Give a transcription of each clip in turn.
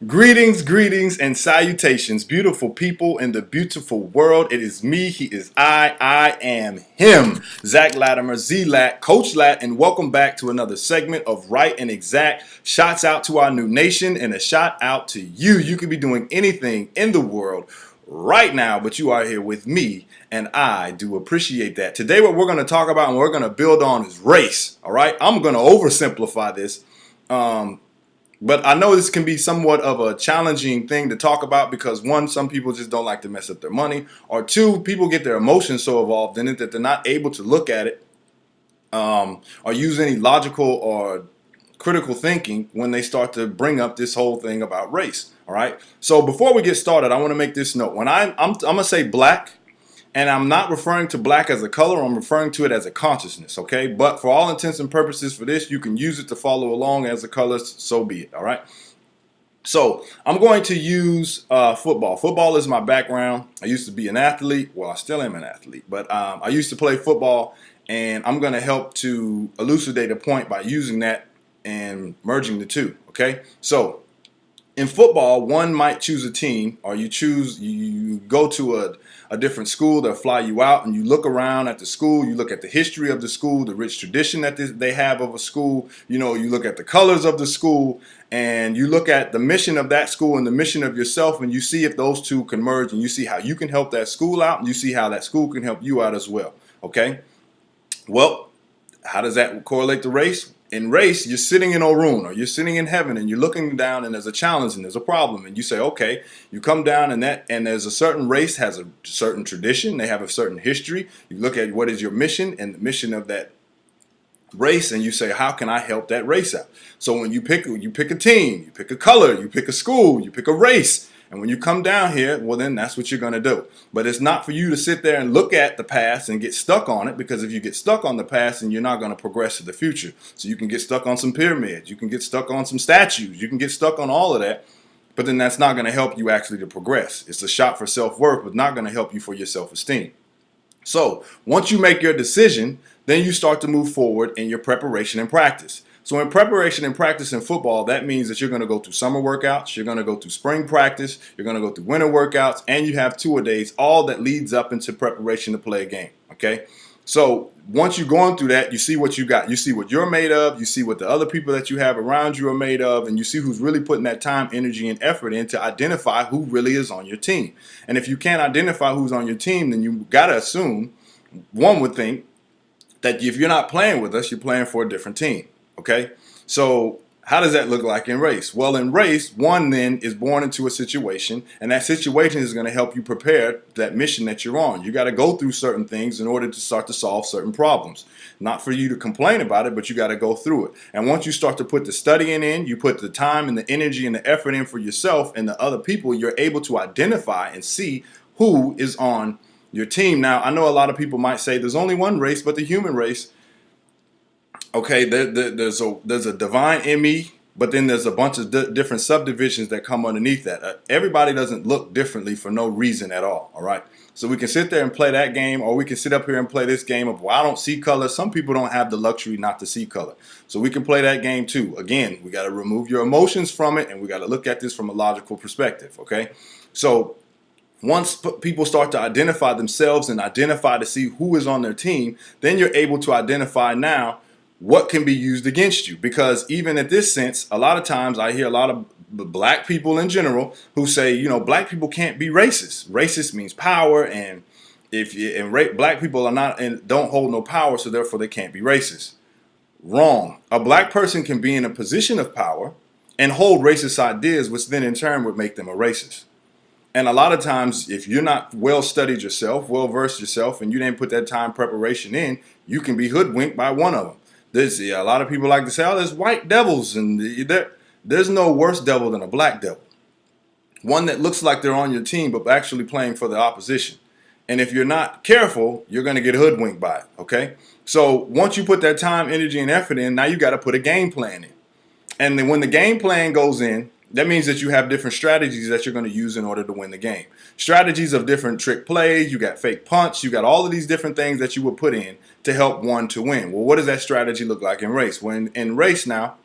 Greetings, and salutations, beautiful people in the beautiful world. It is me, he is I am him. Zach Latimer, Z-Lat, Coach Lat, and welcome back to another segment of Right and Exact. Shots out to our new nation and a shout out to you. You could be doing anything in the world right now, but you are here with me, and I do appreciate that. Today, what we're going to talk about and we're going to build on is race, all right? I'm going to oversimplify this. But I know this can be somewhat of a challenging thing to talk about because one, some people just don't like to mess up their money, or two, people get their emotions so involved in it that they're not able to look at it or use any logical or critical thinking when they start to bring up this whole thing about race. All right. So before we get started, I want to make this note. When I'm gonna say black, and I'm not referring to black as a color, I'm referring to it as a consciousness, okay? But for all intents and purposes for this, you can use it to follow along as a color, so be it, all right? So I'm going to use football. Football is my background. I used to be an athlete. Well, I still am an athlete, but I used to play football, and I'm going to help to elucidate a point by using that and merging the two, okay? So in football, one might choose a team, or you go to a different school. They'll fly you out, and you look around at the school. You look at the history of the school, the rich tradition that they have of a school. You look at the colors of the school, and you look at the mission of that school and the mission of yourself, and you see if those two can merge, and you see how you can help that school out, and you see how that school can help you out as well. Okay. Well, how does that correlate to race? In race, you're sitting in Orun or you're sitting in heaven and you're looking down and there's a challenge and there's a problem and you say, okay, you come down and there's a certain race has a certain tradition, they have a certain history. You look at what is your mission and the mission of that race and you say, how can I help that race out? So when you pick a team, you pick a color, you pick a school, you pick a race. And when you come down here, well, then that's what you're going to do. But it's not for you to sit there and look at the past and get stuck on it, because if you get stuck on the past, then you're not going to progress to the future. So you can get stuck on some pyramids. You can get stuck on some statues. You can get stuck on all of that. But then that's not going to help you actually to progress. It's a shot for self-worth, but not going to help you for your self-esteem. So once you make your decision, then you start to move forward in your preparation and practice. So in preparation and practice in football, that means that you're going to go through summer workouts, you're going to go through spring practice, you're going to go through winter workouts, and you have two-a-days, all that leads up into preparation to play a game, okay? So once you're going through that, you see what you got. You see what you're made of, you see what the other people that you have around you are made of, and you see who's really putting that time, energy, and effort in to identify who really is on your team. And if you can't identify who's on your team, then you got to assume, one would think, that if you're not playing with us, you're playing for a different team. Okay, so how does that look like in race? Well, in race, one then is born into a situation, and that situation is going to help you prepare that mission that you're on. You got to go through certain things in order to start to solve certain problems. Not for you to complain about it, but you got to go through it. And once you start to put the studying in, you put the time and the energy and the effort in for yourself and the other people, you're able to identify and see who is on your team. Now, I know a lot of people might say there's only one race, but the human race. Okay, there's a divine in me, but then there's a bunch of different subdivisions that come underneath that. Everybody doesn't look differently for no reason at all right? So we can sit there and play that game, or we can sit up here and play this game of, well, I don't see color. Some people don't have the luxury not to see color. So we can play that game too. Again, we got to remove your emotions from it, and we got to look at this from a logical perspective, okay? So once people start to identify themselves and identify to see who is on their team, then you're able to identify now what can be used against you. Because even at this sense, a lot of times I hear a lot of black people in general who say, black people can't be racist. Racist means power, and black people are not and don't hold no power, so therefore they can't be racist. Wrong. A black person can be in a position of power and hold racist ideas, which then in turn would make them a racist. And a lot of times, if you're not well studied yourself, well versed yourself, and you didn't put that time preparation in, you can be hoodwinked by one of them. A lot of people like to say, oh, there's white devils, and there's no worse devil than a black devil. One that looks like they're on your team, but actually playing for the opposition. And if you're not careful, you're going to get hoodwinked by it, okay? So once you put that time, energy, and effort in, now you got to put a game plan in. And then when the game plan goes in, that means that you have different strategies that you're going to use in order to win the game. Strategies of different trick plays, you got fake punch, you got all of these different things that you would put in to help one to win. Well, what does that strategy look like in race? When in race now,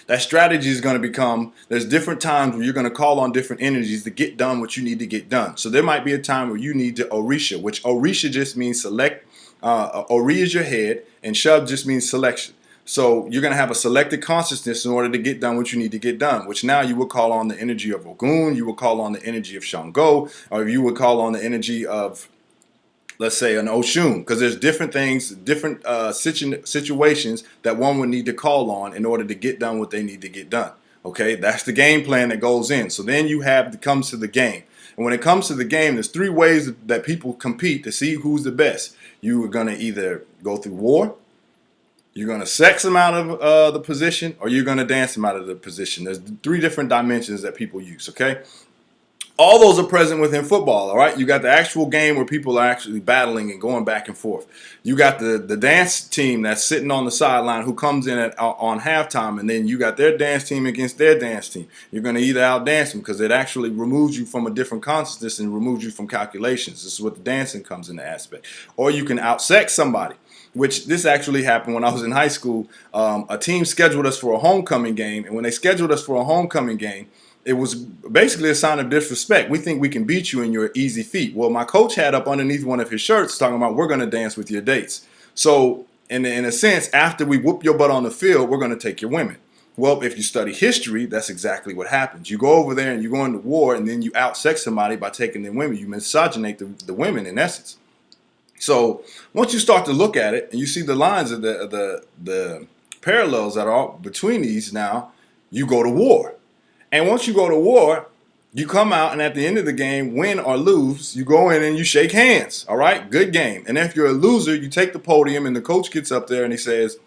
That strategy is going to become, there's different times where you're going to call on different energies to get done what you need to get done. So there might be a time where you need to Orisha, which Orisha just means select. Ori is your head, and Shub just means selection. So you're going to have a selected consciousness in order to get done what you need to get done, which now you would call on the energy of Ogun, you would call on the energy of Shango, or you would call on the energy of, let's say, an Oshun, because there's different things, different situations that one would need to call on in order to get done what they need to get done. Okay, that's the game plan that goes in. So then you have, it comes to the game. And when it comes to the game, there's three ways that people compete to see who's the best. You are going to either go through war, you're going to sex them out of the position, or you're going to dance them out of the position. There's three different dimensions that people use, okay? All those are present within football, all right? You got the actual game where people are actually battling and going back and forth. You got the dance team that's sitting on the sideline who comes in on halftime, and then you got their dance team against their dance team. You're going to either outdance them because it actually removes you from a different consciousness and removes you from calculations. This is what the dancing comes into aspect. Or you can outsex somebody, which this actually happened when I was in high school. A team scheduled us for a homecoming game, and when they scheduled us for a homecoming game, it was basically a sign of disrespect. We think we can beat you in your easy feet. Well, my coach had up underneath one of his shirts talking about, we're going to dance with your dates. So in a sense, after we whoop your butt on the field, we're going to take your women. Well, if you study history, that's exactly what happens. You go over there and you go into war, and then you outsex somebody by taking their women. You misogynate the women in essence. So once you start to look at it and you see the lines of the parallels that are between these, now you go to war. And once you go to war, you come out, and at the end of the game, win or lose, you go in and you shake hands. All right, good game. And if you're a loser, you take the podium, and the coach gets up there and he says,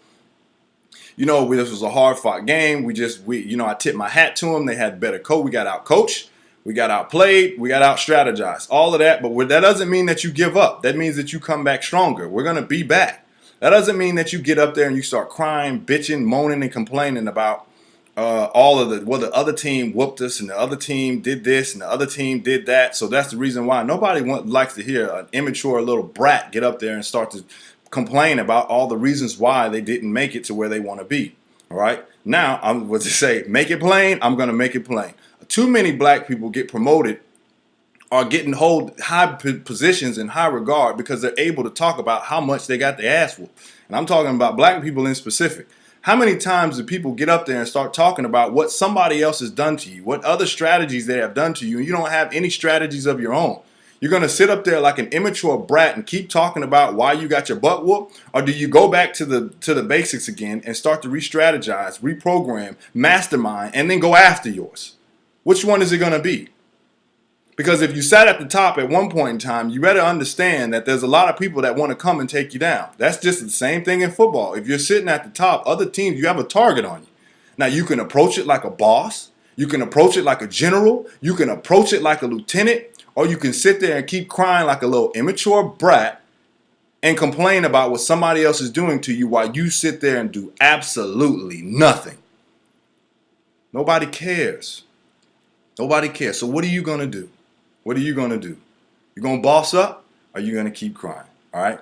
you know, this was a hard-fought game. I tipped my hat to them. They had better coach. We got out-coached. We got outplayed. We got out-strategized. All of that. But that doesn't mean that you give up. That means that you come back stronger. We're going to be back. That doesn't mean that you get up there and you start crying, bitching, moaning, and complaining about the other team whooped us, and the other team did this, and the other team did that. So that's the reason why nobody likes to hear an immature little brat get up there and start to complain about all the reasons why they didn't make it to where they want to be. All right. Now, I'm what to say, make it plain. I'm going to make it plain. Too many black people get promoted or hold high positions in high regard because they're able to talk about how much they got their ass whooped. And I'm talking about black people in specific. How many times do people get up there and start talking about what somebody else has done to you, what other strategies they have done to you, and you don't have any strategies of your own? You're going to sit up there like an immature brat and keep talking about why you got your butt whooped? Or do you go back to the basics again and start to re-strategize, reprogram, mastermind, and then go after yours? Which one is it going to be? Because if you sat at the top at one point in time, you better understand that there's a lot of people that want to come and take you down. That's just the same thing in football. If you're sitting at the top, other teams, you have a target on you. Now, you can approach it like a boss. You can approach it like a general. You can approach it like a lieutenant. Or you can sit there and keep crying like a little immature brat and complain about what somebody else is doing to you while you sit there and do absolutely nothing. Nobody cares. Nobody cares. So what are you going to do? What are you going to do? You going to boss up, or are you going to keep crying? All right.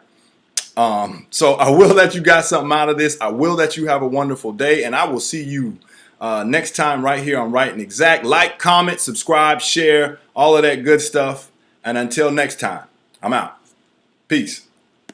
So I will let you got something out of this. I will let you have a wonderful day, and I will see you next time right here on Right and Exact. Like, comment, subscribe, share, all of that good stuff. And until next time, I'm out. Peace.